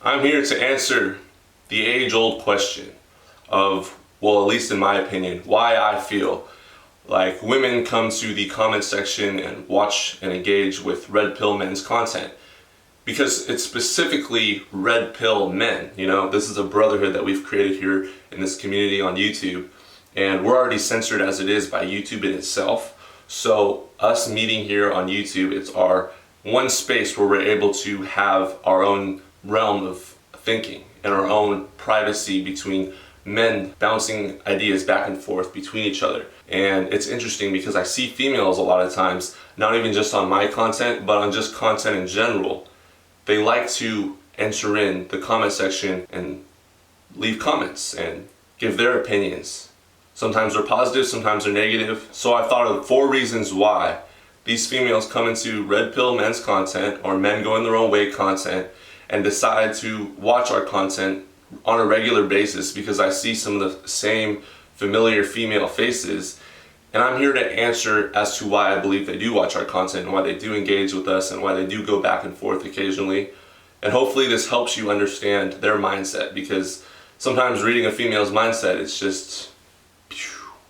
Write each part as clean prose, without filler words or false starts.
I'm here to answer the age-old question of, well, at least in my opinion, why I feel like women come to the comment section and watch and engage with red pill men's content. Because it's specifically red pill men. You know, this is a brotherhood that we've created here in this community on YouTube, and we're already censored as it is by YouTube in itself. So us meeting here on YouTube, it's our one space where we're able to have our own realm of thinking and our own privacy between men bouncing ideas back and forth between each other. And it's interesting because I see females a lot of times, not even just on my content, but on just content in general. They like to enter in the comment section and leave comments and give their opinions. Sometimes they're positive, sometimes they're negative. So I thought of 4 reasons why these females come into red pill men's content or men going their own way content and decide to watch our content on a regular basis, because I see some of the same familiar female faces. And I'm here to answer as to why I believe they do watch our content and why they do engage with us and why they do go back and forth occasionally. And hopefully this helps you understand their mindset, because sometimes reading a female's mindset, it's just,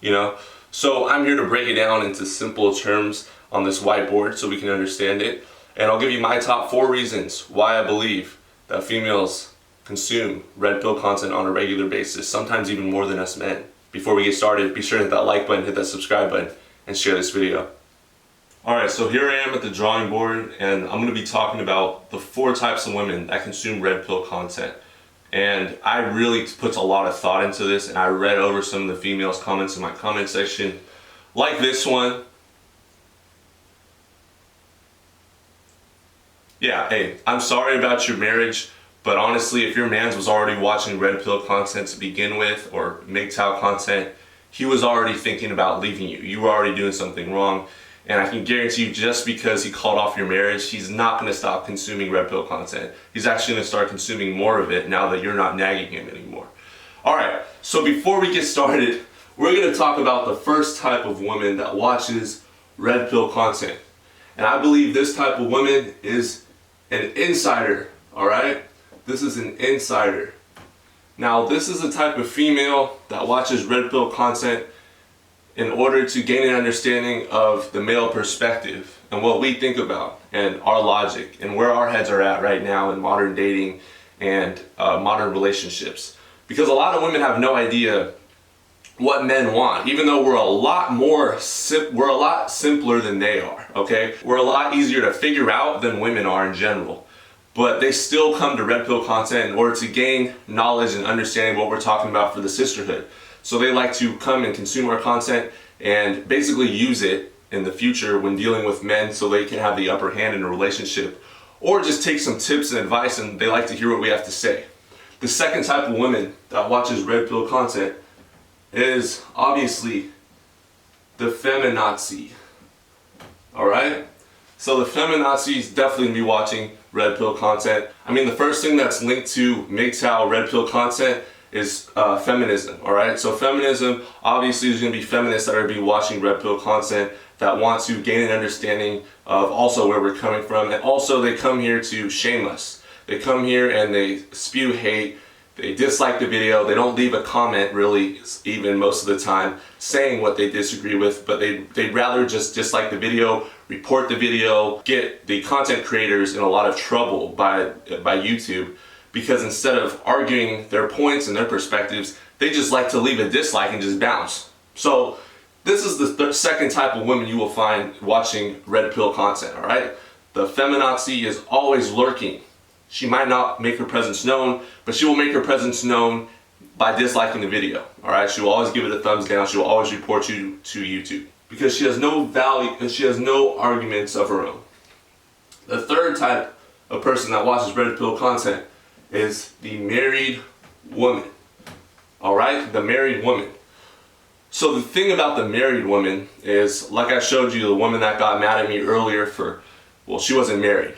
you know. So I'm here to break it down into simple terms on this whiteboard so we can understand it. And I'll give you my top 4 reasons why I believe that females consume red pill content on a regular basis, sometimes even more than us men. Before we get started, be sure to hit that like button, hit that subscribe button, and share this video. Alright, so here I am at the drawing board, and I'm going to be talking about the 4 types of women that consume red pill content. And I really put a lot of thought into this, and I read over some of the females' comments in my comment section, like this one. Yeah, hey, I'm sorry about your marriage, but honestly, if your man's was already watching red pill content to begin with, or MGTOW content, he was already thinking about leaving you. You were already doing something wrong. And I can guarantee you, just because he called off your marriage, he's not going to stop consuming red pill content. He's actually going to start consuming more of it now that you're not nagging him anymore. Alright, so before we get started, we're going to talk about the first type of woman that watches red pill content. And I believe this type of woman is an insider, alright? This is an insider. Now, this is the type of female that watches red pill content in order to gain an understanding of the male perspective and what we think about and our logic and where our heads are at right now in modern dating and modern relationships. Because a lot of women have no idea what men want, even though we're a lot simpler than they are, okay? We're a lot easier to figure out than women are in general. But they still come to red pill content in order to gain knowledge and understanding what we're talking about for the sisterhood. So they like to come and consume our content and basically use it in the future when dealing with men so they can have the upper hand in a relationship, or just take some tips and advice, and they like to hear what we have to say. The second type of woman that watches red pill content is obviously the feminazi. Alright? So the feminazis definitely be watching red pill content. I mean, the first thing that's linked to MGTOW red pill content is feminism, alright? So feminism, obviously there's going to be feminists that are be watching red pill content that want to gain an understanding of also where we're coming from, and also they come here to shame us. They come here and they spew hate, they dislike the video, they don't leave a comment really, even most of the time, saying what they disagree with, but they'd rather just dislike the video, report the video, get the content creators in a lot of trouble by YouTube, because instead of arguing their points and their perspectives, they just like to leave a dislike and just bounce. So this is the second type of woman you will find watching red pill content, alright? The feminazi is always lurking. She might not make her presence known, but she will make her presence known by disliking the video, alright? She will always give it a thumbs down. She will always report you to YouTube, because she has no value and she has no arguments of her own. The third type of person that watches red pill content is the married woman. Alright? The married woman. So the thing about the married woman is, like I showed you, the woman that got mad at me earlier for, well, she wasn't married,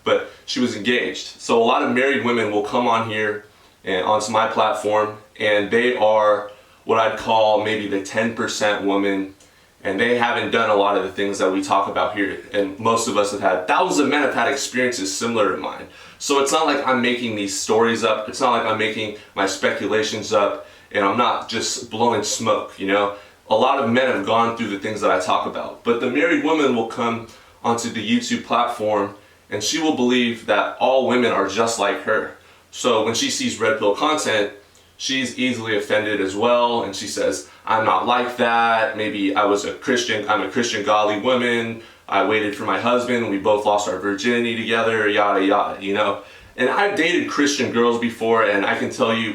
but she was engaged. So a lot of married women will come on here and onto my platform, and they are what I'd call maybe the 10% woman and they haven't done a lot of the things that we talk about here. And most of us have had, thousands of men have had experiences similar to mine. So it's not like I'm making these stories up. It's not like I'm making my speculations up, and I'm not just blowing smoke, you know? A lot of men have gone through the things that I talk about. But the married woman will come onto the YouTube platform and she will believe that all women are just like her. So when she sees red pill content, she's easily offended as well, and she says, I'm not like that. Maybe I'm a Christian godly woman. I waited for my husband. We both lost our virginity together, yada, yada, you know? And I've dated Christian girls before, and I can tell you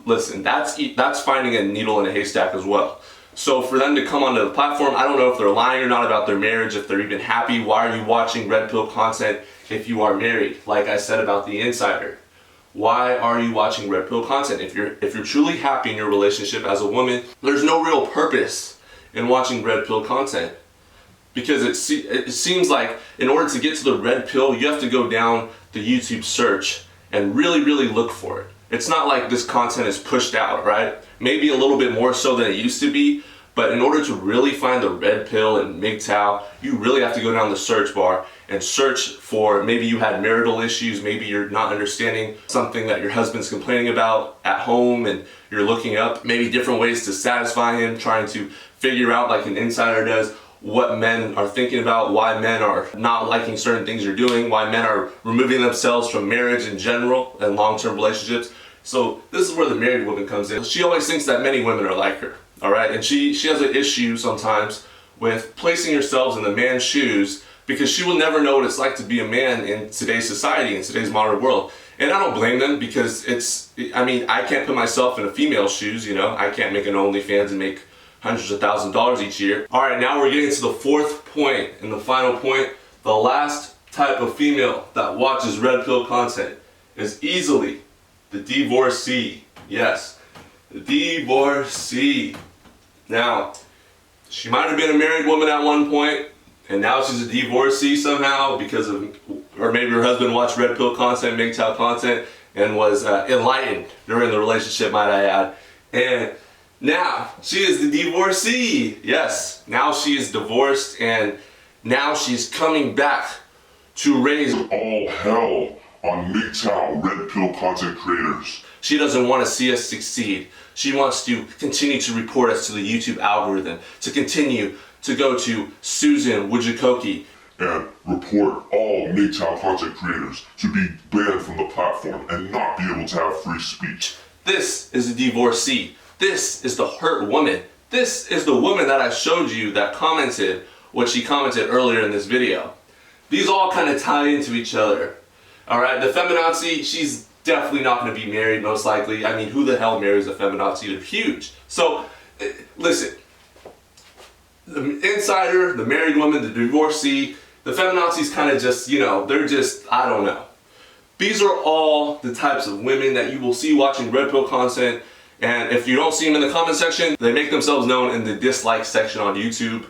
listen, that's finding a needle in a haystack as well. So for them to come onto the platform, I don't know if they're lying or not about their marriage, if they're even happy. Why are you watching red pill content if you are married? Like I said about the insider. Why are you watching red pill content? If you're truly happy in your relationship as a woman, there's no real purpose in watching red pill content. Because it seems like in order to get to the red pill, you have to go down the YouTube search and really, really look for it. It's not like this content is pushed out, right? Maybe a little bit more so than it used to be, but in order to really find the red pill and MGTOW, you really have to go down the search bar and search for, maybe you had marital issues, maybe you're not understanding something that your husband's complaining about at home, and you're looking up maybe different ways to satisfy him, trying to figure out, like an insider does, what men are thinking about, why men are not liking certain things you're doing, why men are removing themselves from marriage in general and long-term relationships. So this is where the married woman comes in. She always thinks that many women are like her, all right? And she has an issue sometimes with placing herself in the man's shoes, because she will never know what it's like to be a man in today's society, in today's modern world. And I don't blame them, because I can't put myself in a female's shoes, you know? I can't make an OnlyFans and make hundreds of thousands of dollars each year. All right, now we're getting to the fourth point and the final point. The last type of female that watches red pill content is easily the divorcee. Yes, the divorcee. Now, she might have been a married woman at one point, and now she's a divorcee somehow because of, or maybe her husband watched red pill content, MGTOW content, and was enlightened during the relationship, might I add. And now she is the divorcee. Yes, now she is divorced, and now she's coming back to raise all hell on MGTOW red pill content creators. She doesn't want to see us succeed. She wants to continue to report us to the YouTube algorithm, to continue to go to Susan Wojcicki and report all MGTOW content creators to be banned from the platform and not be able to have free speech. This is the divorcee. This is the hurt woman. This is the woman that I showed you that commented what she commented earlier in this video. These all kind of tie into each other. All right, the feminazi, she's definitely not going to be married, most likely. I mean, who the hell marries a feminazi? They're huge. So, listen, the insider, the married woman, the divorcee, the feminazi's kind of just, you know, they're just, I don't know. These are all the types of women that you will see watching red pill content. And if you don't see them in the comment section, they make themselves known in the dislike section on YouTube.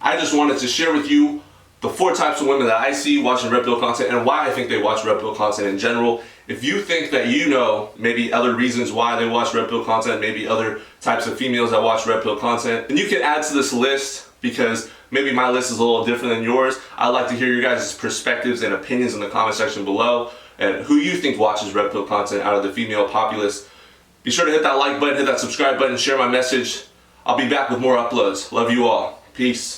I just wanted to share with you the 4 types of women that I see watching red pill content and why I think they watch red pill content in general. If you think that you know maybe other reasons why they watch red pill content, maybe other types of females that watch red pill content, then you can add to this list, because maybe my list is a little different than yours. I'd like to hear your guys' perspectives and opinions in the comment section below, and who you think watches red pill content out of the female populace. Be sure to hit that like button, hit that subscribe button, share my message. I'll be back with more uploads. Love you all. Peace.